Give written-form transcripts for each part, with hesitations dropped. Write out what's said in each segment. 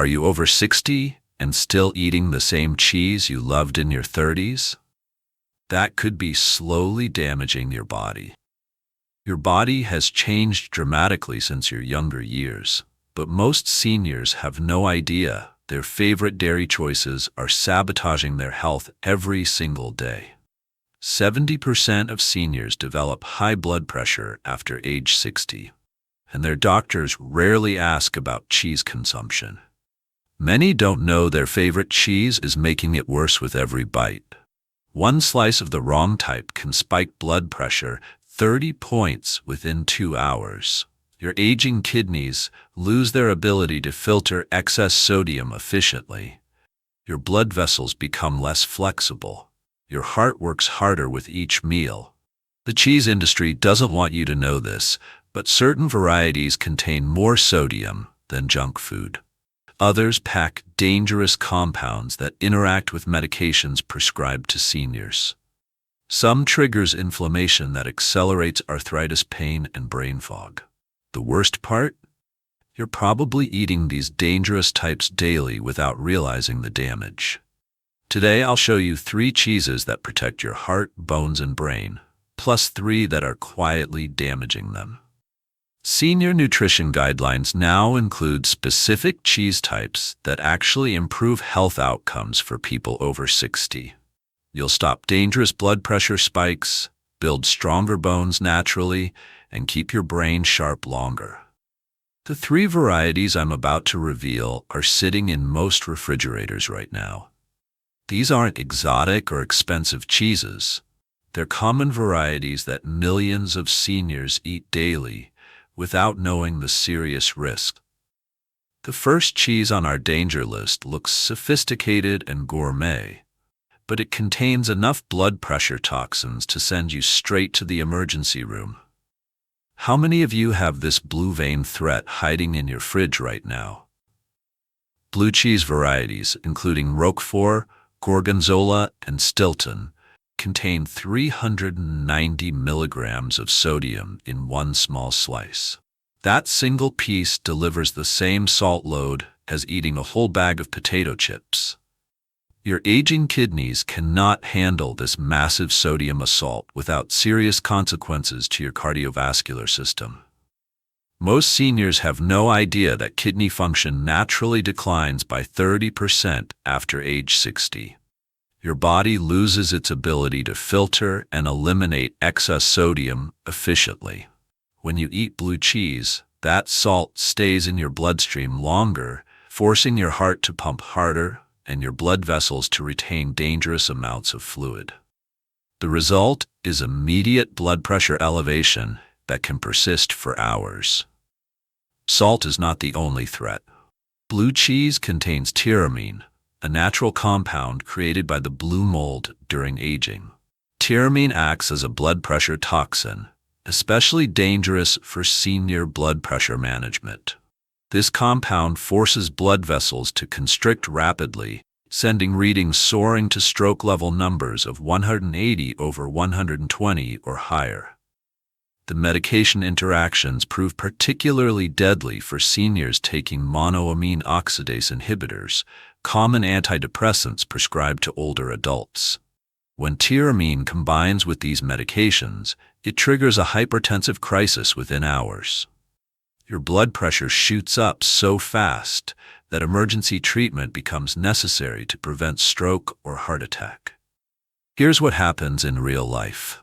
Are you over 60 and still eating the same cheese you loved in your 30s? That could be slowly damaging your body. Your body has changed dramatically since your younger years, but most seniors have no idea their favorite dairy choices are sabotaging their health every single day. 70% of seniors develop high blood pressure after age 60, and their doctors rarely ask about cheese consumption. Many don't know their favorite cheese is making it worse with every bite. One slice of the wrong type can spike blood pressure 30 points within 2 hours. Your aging kidneys lose their ability to filter excess sodium efficiently. Your blood vessels become less flexible. Your heart works harder with each meal. The cheese industry doesn't want you to know this, but certain varieties contain more sodium than junk food. Others pack dangerous compounds that interact with medications prescribed to seniors. Some triggers inflammation that accelerates arthritis pain and brain fog. The worst part? You're probably eating these dangerous types daily without realizing the damage. Today I'll show you 3 cheeses that protect your heart, bones, and brain, plus 3 that are quietly damaging them. Senior nutrition guidelines now include specific cheese types that actually improve health outcomes for people over 60. You'll stop dangerous blood pressure spikes, build stronger bones naturally, and keep your brain sharp longer. The 3 varieties I'm about to reveal are sitting in most refrigerators right now. These aren't exotic or expensive cheeses. They're common varieties that millions of seniors eat daily without knowing the serious risk. The first cheese on our danger list looks sophisticated and gourmet, but it contains enough blood pressure toxins to send you straight to the emergency room. How many of you have this blue vein threat hiding in your fridge right now? Blue cheese varieties, including Roquefort, Gorgonzola, and Stilton, contain 390 milligrams of sodium in one small slice. That single piece delivers the same salt load as eating a whole bag of potato chips. Your aging kidneys cannot handle this massive sodium assault without serious consequences to your cardiovascular system. Most seniors have no idea that kidney function naturally declines by 30% after age 60. Your body loses its ability to filter and eliminate excess sodium efficiently. When you eat blue cheese, that salt stays in your bloodstream longer, forcing your heart to pump harder and your blood vessels to retain dangerous amounts of fluid. The result is immediate blood pressure elevation that can persist for hours. Salt is not the only threat. Blue cheese contains tyramine, a natural compound created by the blue mold during aging. Tyramine acts as a blood pressure toxin, especially dangerous for senior blood pressure management. This compound forces blood vessels to constrict rapidly, sending readings soaring to stroke-level numbers of 180 over 120 or higher. The medication interactions prove particularly deadly for seniors taking monoamine oxidase inhibitors, common antidepressants prescribed to older adults. When tyramine combines with these medications, it triggers a hypertensive crisis within hours. Your blood pressure shoots up so fast that emergency treatment becomes necessary to prevent stroke or heart attack. Here's what happens in real life.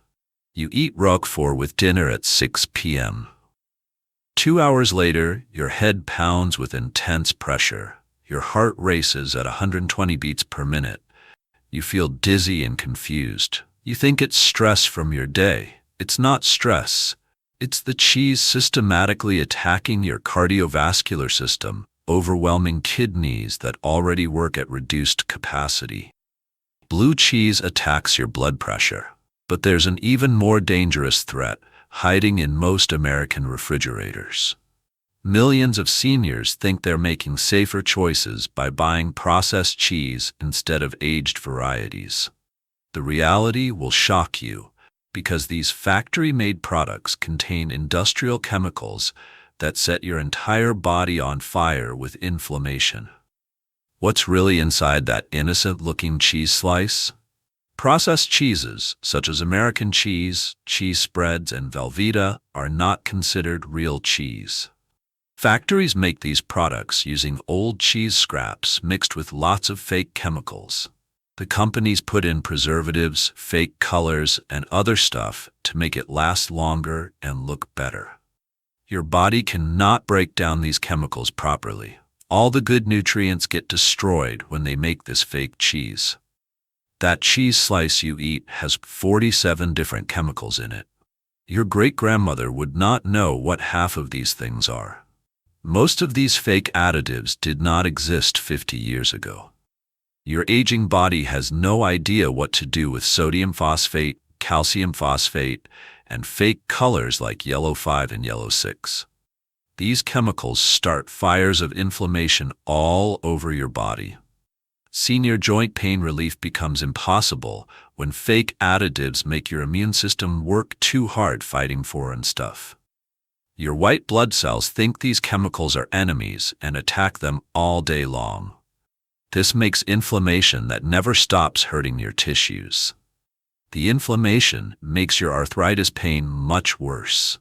You eat Roquefort with dinner at 6 p.m. 2 hours later, your head pounds with intense pressure. Your heart races at 120 beats per minute. You feel dizzy and confused. You think it's stress from your day. It's not stress. It's the cheese systematically attacking your cardiovascular system, overwhelming kidneys that already work at reduced capacity. Blue cheese attacks your blood pressure, but there's an even more dangerous threat hiding in most American refrigerators. Millions of seniors think they're making safer choices by buying processed cheese instead of aged varieties. The reality will shock you, because these factory-made products contain industrial chemicals that set your entire body on fire with inflammation. What's really inside that innocent-looking cheese slice? Processed cheeses, such as American cheese, cheese spreads, and Velveeta, are not considered real cheese. Factories make these products using old cheese scraps mixed with lots of fake chemicals. The companies put in preservatives, fake colors, and other stuff to make it last longer and look better. Your body cannot break down these chemicals properly. All the good nutrients get destroyed when they make this fake cheese. That cheese slice you eat has 47 different chemicals in it. Your great-grandmother would not know what half of these things are. Most of these fake additives did not exist 50 years ago. Your aging body has no idea what to do with sodium phosphate, calcium phosphate, and fake colors like yellow 5 and yellow 6. These chemicals start fires of inflammation all over your body. Senior joint pain relief becomes impossible when fake additives make your immune system work too hard fighting foreign stuff. Your white blood cells think these chemicals are enemies and attack them all day long. This makes inflammation that never stops hurting your tissues. The inflammation makes your arthritis pain much worse.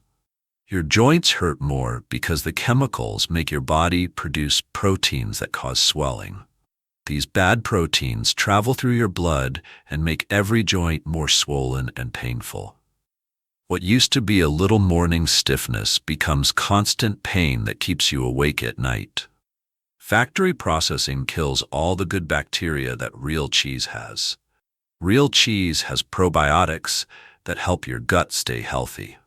Your joints hurt more because the chemicals make your body produce proteins that cause swelling. These bad proteins travel through your blood and make every joint more swollen and painful. What used to be a little morning stiffness becomes constant pain that keeps you awake at night. Factory processing kills all the good bacteria that real cheese has. Real cheese has probiotics that help your gut stay healthy.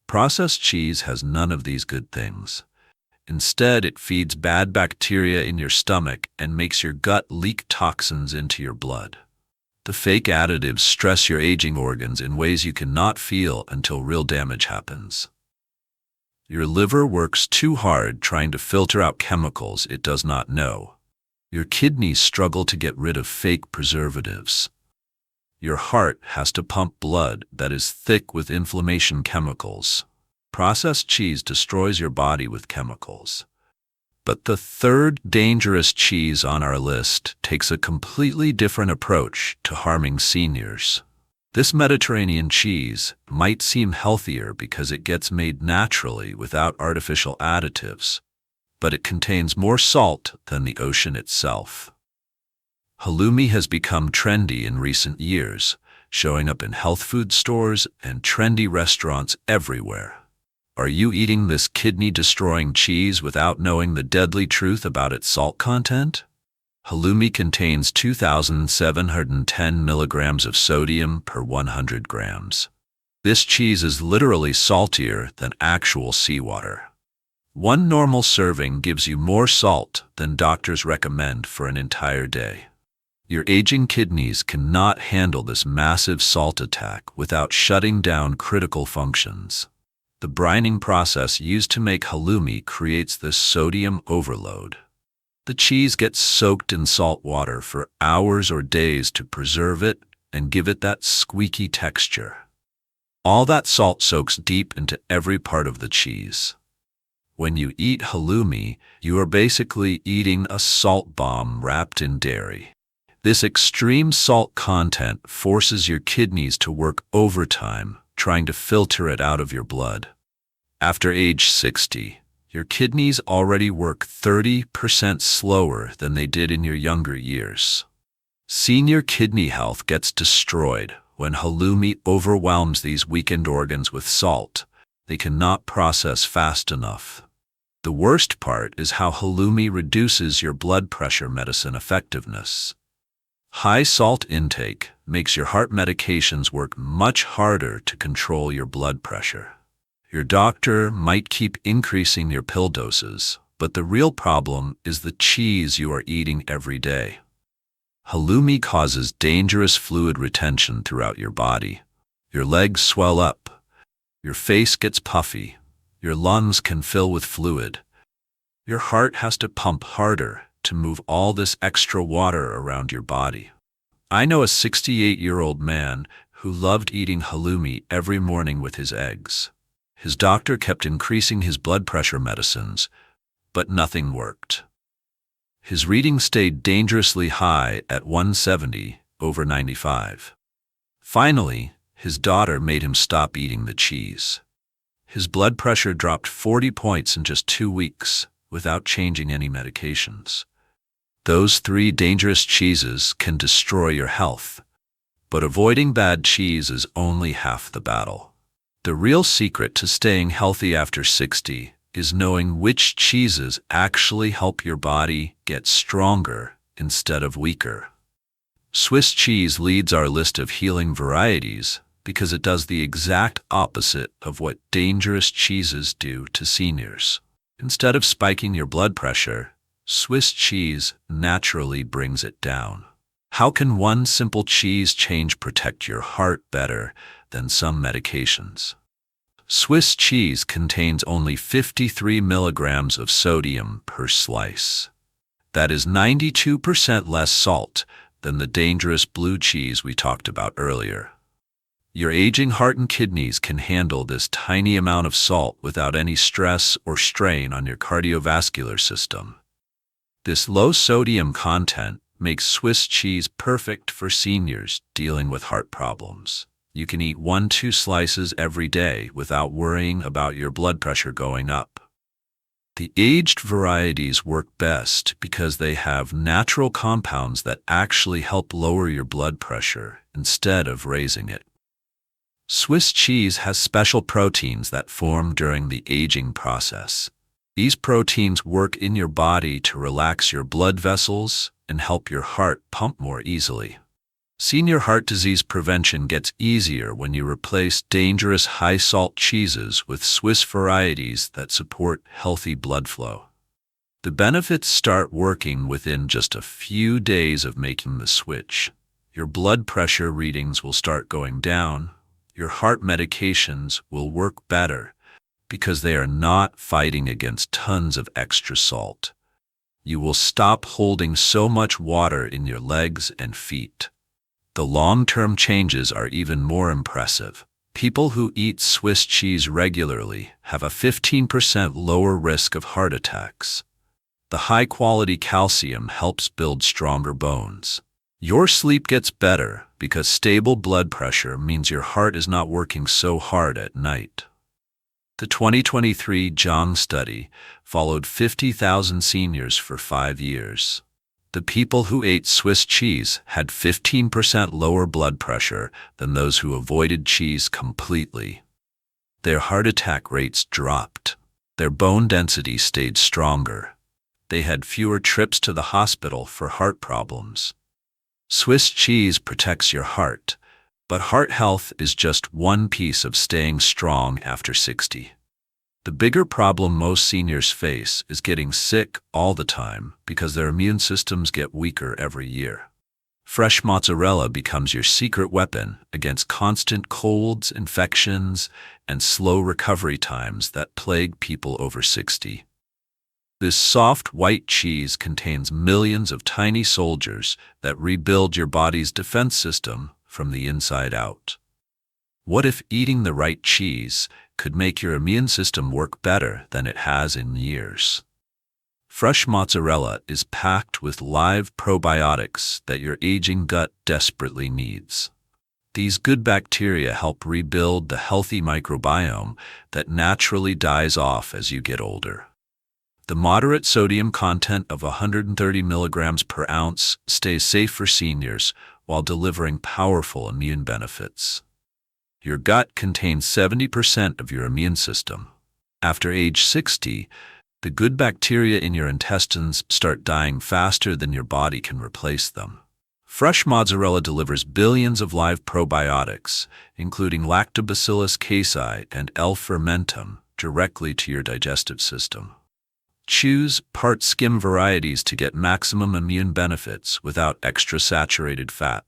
Processed cheese has none of these good things. Instead, it feeds bad bacteria in your stomach and makes your gut leak toxins into your blood. The fake additives stress your aging organs in ways you cannot feel until real damage happens. Your liver works too hard trying to filter out chemicals it does not know. Your kidneys struggle to get rid of fake preservatives. Your heart has to pump blood that is thick with inflammation chemicals. Processed cheese destroys your body with chemicals. But the third dangerous cheese on our list takes a completely different approach to harming seniors. This Mediterranean cheese might seem healthier because it gets made naturally without artificial additives, but it contains more salt than the ocean itself. Haloumi has become trendy in recent years, showing up in health food stores and trendy restaurants everywhere. Are you eating this kidney-destroying cheese without knowing the deadly truth about its salt content? Haloumi contains 2,710 milligrams of sodium per 100 grams. This cheese is literally saltier than actual seawater. One normal serving gives you more salt than doctors recommend for an entire day. Your aging kidneys cannot handle this massive salt attack without shutting down critical functions. The brining process used to make Haloumi creates this sodium overload. The cheese gets soaked in salt water for hours or days to preserve it and give it that squeaky texture. All that salt soaks deep into every part of the cheese. When you eat Haloumi, you are basically eating a salt bomb wrapped in dairy. This extreme salt content forces your kidneys to work overtime, trying to filter it out of your blood. After age 60, your kidneys already work 30% slower than they did in your younger years. Senior kidney health gets destroyed when Haloumi overwhelms these weakened organs with salt. They cannot process fast enough. The worst part is how Haloumi reduces your blood pressure medicine effectiveness. High salt intake makes your heart medications work much harder to control your blood pressure. Your doctor might keep increasing your pill doses, but the real problem is the cheese you are eating every day. Haloumi causes dangerous fluid retention throughout your body. Your legs swell up. Your face gets puffy. Your lungs can fill with fluid. Your heart has to pump harder to move all this extra water around your body. I know a 68-year-old man who loved eating Haloumi every morning with his eggs. His doctor kept increasing his blood pressure medicines, but nothing worked. His reading stayed dangerously high at 170 over 95. Finally, his daughter made him stop eating the cheese. His blood pressure dropped 40 points in just 2 weeks without changing any medications. Those 3 dangerous cheeses can destroy your health, but avoiding bad cheese is only half the battle. The real secret to staying healthy after 60 is knowing which cheeses actually help your body get stronger instead of weaker. Swiss cheese leads our list of healing varieties because it does the exact opposite of what dangerous cheeses do to seniors. Instead of spiking your blood pressure, Swiss cheese naturally brings it down. How can one simple cheese change protect your heart better than some medications? Swiss cheese contains only 53 milligrams of sodium per slice. That is 92% less salt than the dangerous blue cheese we talked about earlier. Your aging heart and kidneys can handle this tiny amount of salt without any stress or strain on your cardiovascular system. This low sodium content makes Swiss cheese perfect for seniors dealing with heart problems. You can eat 1-2 slices every day without worrying about your blood pressure going up. The aged varieties work best because they have natural compounds that actually help lower your blood pressure instead of raising it. Swiss cheese has special proteins that form during the aging process. These proteins work in your body to relax your blood vessels and help your heart pump more easily. Senior heart disease prevention gets easier when you replace dangerous high-salt cheeses with Swiss varieties that support healthy blood flow. The benefits start working within just a few days of making the switch. Your blood pressure readings will start going down. Your heart medications will work better because they are not fighting against tons of extra salt. You will stop holding so much water in your legs and feet. The long-term changes are even more impressive. People who eat Swiss cheese regularly have a 15% lower risk of heart attacks. The high-quality calcium helps build stronger bones. Your sleep gets better because stable blood pressure means your heart is not working so hard at night. The 2023 Zhang study followed 50,000 seniors for 5 years. The people who ate Swiss cheese had 15% lower blood pressure than those who avoided cheese completely. Their heart attack rates dropped. Their bone density stayed stronger. They had fewer trips to the hospital for heart problems. Swiss cheese protects your heart, but heart health is just one piece of staying strong after 60. The bigger problem most seniors face is getting sick all the time because their immune systems get weaker every year. Fresh mozzarella becomes your secret weapon against constant colds, infections, and slow recovery times that plague people over 60. This soft white cheese contains millions of tiny soldiers that rebuild your body's defense system from the inside out. What if eating the right cheese could make your immune system work better than it has in years? Fresh mozzarella is packed with live probiotics that your aging gut desperately needs. These good bacteria help rebuild the healthy microbiome that naturally dies off as you get older. The moderate sodium content of 130 milligrams per ounce stays safe for seniors while delivering powerful immune benefits. Your gut contains 70% of your immune system. After age 60, the good bacteria in your intestines start dying faster than your body can replace them. Fresh mozzarella delivers billions of live probiotics, including Lactobacillus casei and L. fermentum, directly to your digestive system. Choose part-skim varieties to get maximum immune benefits without extra saturated fat.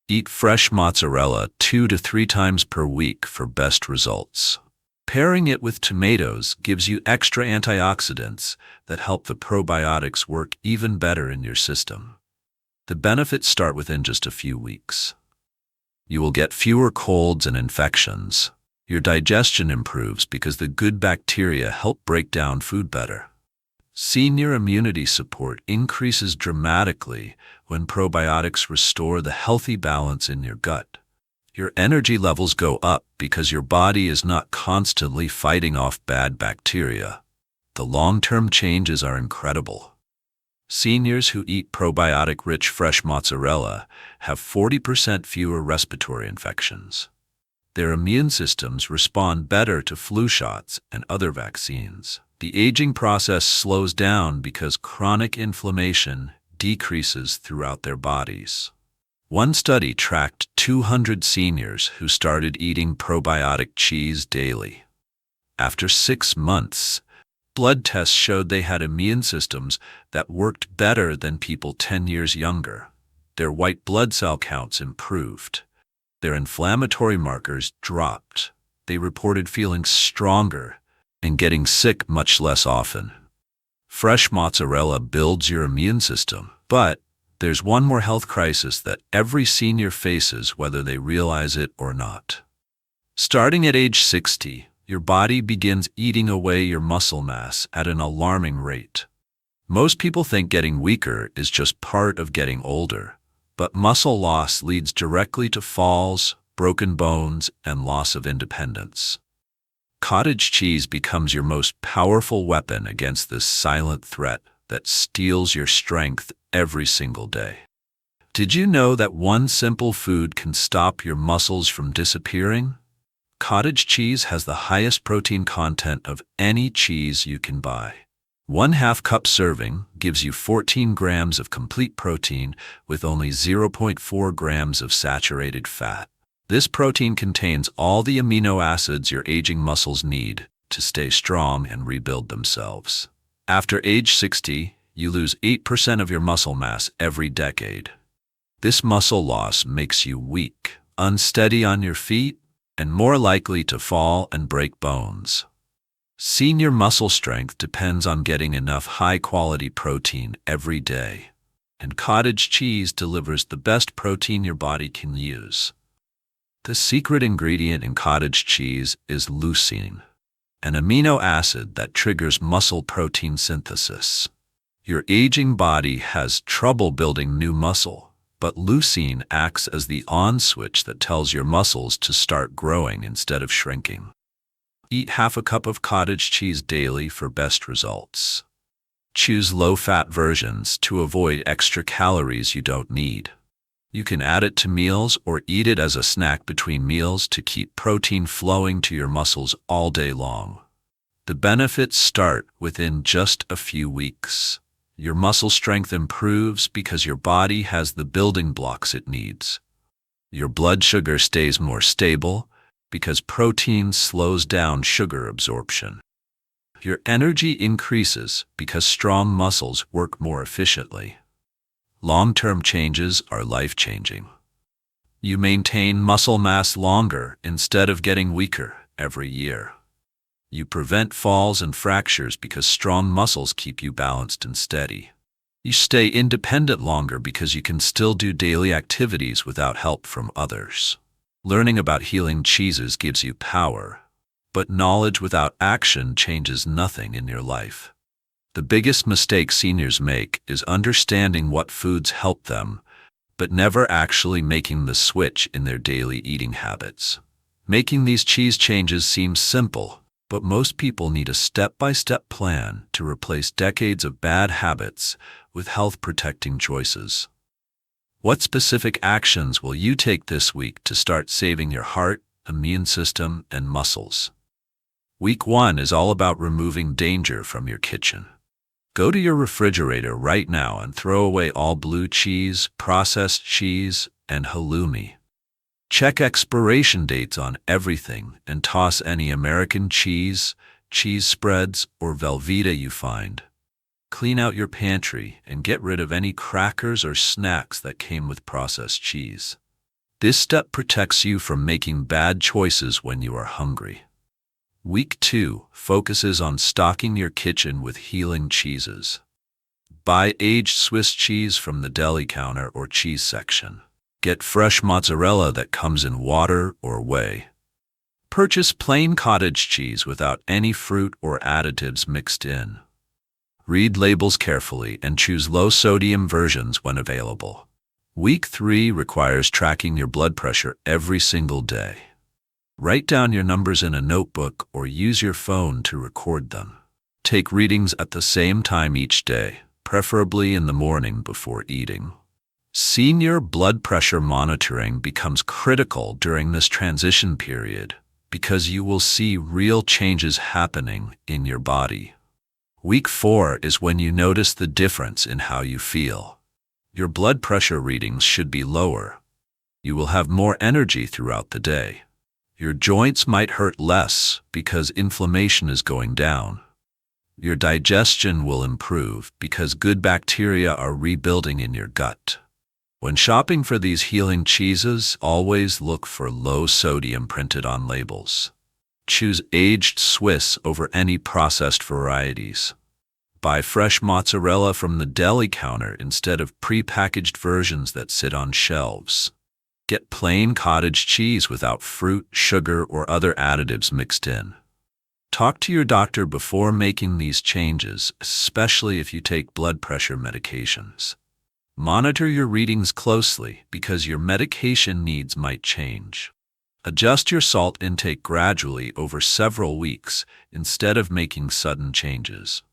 Eat fresh mozzarella 2 to 3 times per week for best results. Pairing it with tomatoes gives you extra antioxidants that help the probiotics work even better in your system. The benefits start within just a few weeks. You will get fewer colds and infections. Your digestion improves because the good bacteria help break down food better. Senior immunity support increases dramatically when probiotics restore the healthy balance in your gut. Your energy levels go up because your body is not constantly fighting off bad bacteria. The long-term changes are incredible. Seniors who eat probiotic-rich fresh mozzarella have 40% fewer respiratory infections. Their immune systems respond better to flu shots and other vaccines. The aging process slows down because chronic inflammation decreases throughout their bodies. One study tracked 200 seniors who started eating probiotic cheese daily. After 6 months, blood tests showed they had immune systems that worked better than people 10 years younger. Their white blood cell counts improved. Their inflammatory markers dropped. They reported feeling stronger and getting sick much less often. Fresh mozzarella builds your immune system, but there's one more health crisis that every senior faces whether they realize it or not. Starting at age 60, your body begins eating away your muscle mass at an alarming rate. Most people think getting weaker is just part of getting older, but muscle loss leads directly to falls, broken bones, and loss of independence. Cottage cheese becomes your most powerful weapon against this silent threat that steals your strength every single day. Did you know that one simple food can stop your muscles from disappearing? Cottage cheese has the highest protein content of any cheese you can buy. 1/2 cup serving gives you 14 grams of complete protein with only 0.4 grams of saturated fat. This protein contains all the amino acids your aging muscles need to stay strong and rebuild themselves. After age 60, you lose 8% of your muscle mass every decade. This muscle loss makes you weak, unsteady on your feet, and more likely to fall and break bones. Senior muscle strength depends on getting enough high-quality protein every day, and cottage cheese delivers the best protein your body can use. The secret ingredient in cottage cheese is leucine, an amino acid that triggers muscle protein synthesis. Your aging body has trouble building new muscle, but leucine acts as the on switch that tells your muscles to start growing instead of shrinking. Eat 1/2 cup of cottage cheese daily for best results. Choose low-fat versions to avoid extra calories you don't need. You can add it to meals or eat it as a snack between meals to keep protein flowing to your muscles all day long. The benefits start within just a few weeks. Your muscle strength improves because your body has the building blocks it needs. Your blood sugar stays more stable because protein slows down sugar absorption. Your energy increases because strong muscles work more efficiently. Long-term changes are life-changing. You maintain muscle mass longer instead of getting weaker every year. You prevent falls and fractures because strong muscles keep you balanced and steady. You stay independent longer because you can still do daily activities without help from others. Learning about healing cheeses gives you power, but knowledge without action changes nothing in your life. The biggest mistake seniors make is understanding what foods help them, but never actually making the switch in their daily eating habits. Making these cheese changes seems simple, but most people need a step-by-step plan to replace decades of bad habits with health-protecting choices. What specific actions will you take this week to start saving your heart, immune system, and muscles? Week 1 is all about removing danger from your kitchen. Go to your refrigerator right now and throw away all blue cheese, processed cheese, and halloumi. Check expiration dates on everything and toss any American cheese, cheese spreads, or Velveeta you find. Clean out your pantry and get rid of any crackers or snacks that came with processed cheese. This step protects you from making bad choices when you are hungry. Week 2 focuses on stocking your kitchen with healing cheeses. Buy aged Swiss cheese from the deli counter or cheese section. Get fresh mozzarella that comes in water or whey. Purchase plain cottage cheese without any fruit or additives mixed in. Read labels carefully and choose low-sodium versions when available. Week 3 requires tracking your blood pressure every single day. Write down your numbers in a notebook or use your phone to record them. Take readings at the same time each day, preferably in the morning before eating. Senior blood pressure monitoring becomes critical during this transition period because you will see real changes happening in your body. Week 4 is when you notice the difference in how you feel. Your blood pressure readings should be lower. You will have more energy throughout the day. Your joints might hurt less because inflammation is going down. Your digestion will improve because good bacteria are rebuilding in your gut. When shopping for these healing cheeses, always look for low sodium printed on labels. Choose aged Swiss over any processed varieties. Buy fresh mozzarella from the deli counter instead of pre-packaged versions that sit on shelves. Get plain cottage cheese without fruit, sugar, or other additives mixed in. Talk to your doctor before making these changes, especially if you take blood pressure medications. Monitor your readings closely because your medication needs might change. Adjust your salt intake gradually over several weeks instead of making sudden changes.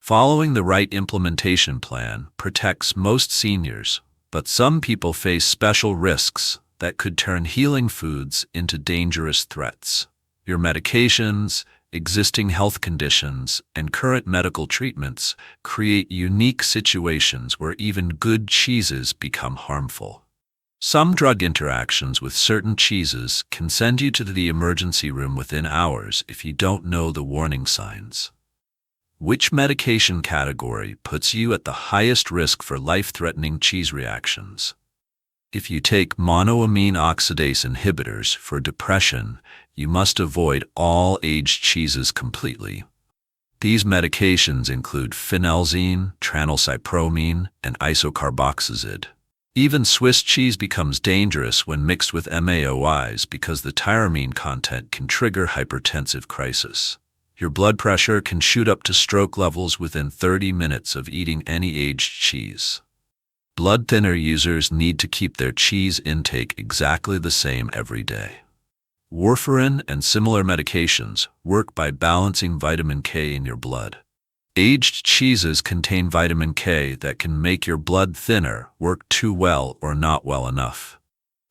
Following the right implementation plan protects most seniors, but some people face special risks that could turn healing foods into dangerous threats. Your medications, existing health conditions, and current medical treatments create unique situations where even good cheeses become harmful. Some drug interactions with certain cheeses can send you to the emergency room within hours if you don't know the warning signs. Which medication category puts you at the highest risk for life-threatening cheese reactions? If you take monoamine oxidase inhibitors for depression, you must avoid all aged cheeses completely. These medications include phenelzine, tranylcypromine, and isocarboxazid. Even Swiss cheese becomes dangerous when mixed with MAOIs because the tyramine content can trigger hypertensive crisis. Your blood pressure can shoot up to stroke levels within 30 minutes of eating any aged cheese. Blood thinner users need to keep their cheese intake exactly the same every day. Warfarin and similar medications work by balancing vitamin K in your blood. Aged cheeses contain vitamin K that can make your blood thinner, work too well, or not well enough.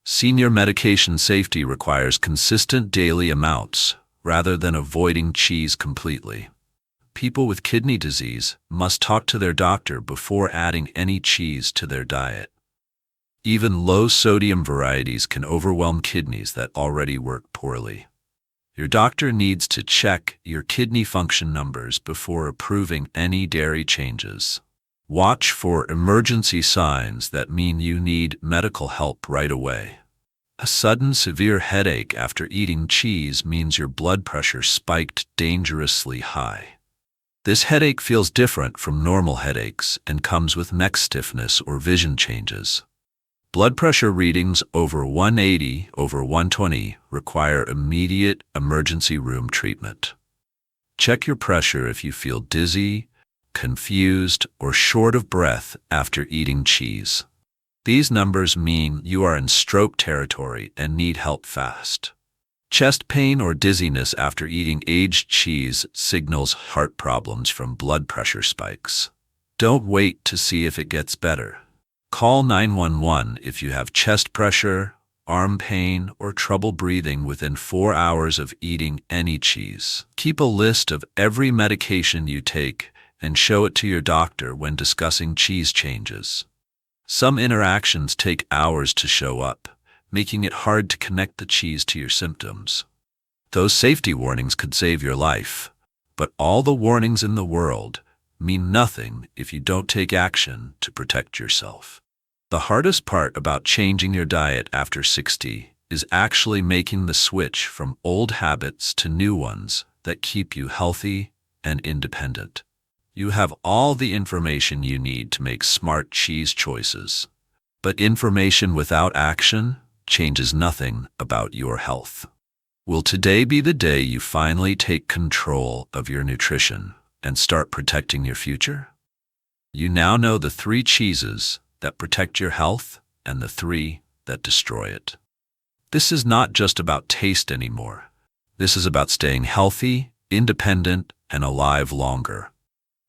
Senior medication safety requires consistent daily amounts rather than avoiding cheese completely. People with kidney disease must talk to their doctor before adding any cheese to their diet. Even low-sodium varieties can overwhelm kidneys that already work poorly. Your doctor needs to check your kidney function numbers before approving any dairy changes. Watch for emergency signs that mean you need medical help right away. A sudden severe headache after eating cheese means your blood pressure spiked dangerously high. This headache feels different from normal headaches and comes with neck stiffness or vision changes. Blood pressure readings over 180/120 require immediate emergency room treatment. Check your pressure if you feel dizzy, confused, or short of breath after eating cheese. These numbers mean you are in stroke territory and need help fast. Chest pain or dizziness after eating aged cheese signals heart problems from blood pressure spikes. Don't wait to see if it gets better. Call 911 if you have chest pressure, arm pain, or trouble breathing within 4 hours of eating any cheese. Keep a list of every medication you take and show it to your doctor when discussing cheese changes. Some interactions take hours to show up, making it hard to connect the cheese to your symptoms. Those safety warnings could save your life, but all the warnings in the world mean nothing if you don't take action to protect yourself. The hardest part about changing your diet after 60 is actually making the switch from old habits to new ones that keep you healthy and independent. You have all the information you need to make smart cheese choices, but information without action changes nothing about your health. Will today be the day you finally take control of your nutrition? and start protecting your future? You now know the 3 cheeses that protect your health and the 3 that destroy it. This is not just about taste anymore. This is about staying healthy, independent, and alive longer.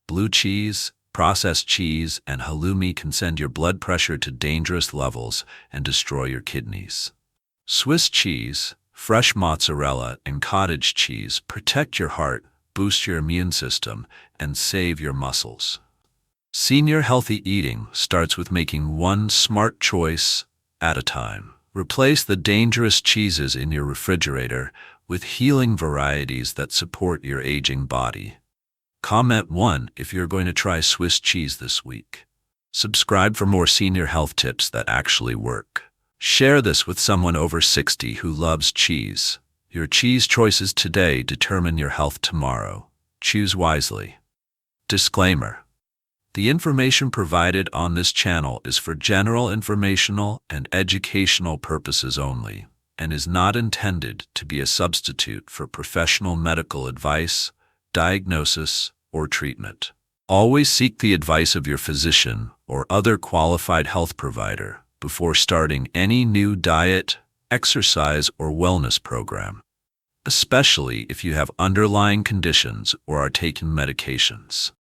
Blue cheese, processed cheese, and Haloumi can send your blood pressure to dangerous levels and destroy your kidneys. Swiss cheese, fresh mozzarella, and cottage cheese protect your heart, boost your immune system, and save your muscles. Senior healthy eating starts with making one smart choice at a time. Replace the dangerous cheeses in your refrigerator with healing varieties that support your aging body. Comment 1 if you're going to try Swiss cheese this week. Subscribe for more senior health tips that actually work. Share this with someone over 60 who loves cheese. Your cheese choices today determine your health tomorrow. Choose wisely. Disclaimer: the information provided on this channel is for general informational and educational purposes only, and is not intended to be a substitute for professional medical advice, diagnosis, or treatment. Always seek the advice of your physician or other qualified health provider before starting any new diet, exercise, or wellness program, especially if you have underlying conditions or are taking medications.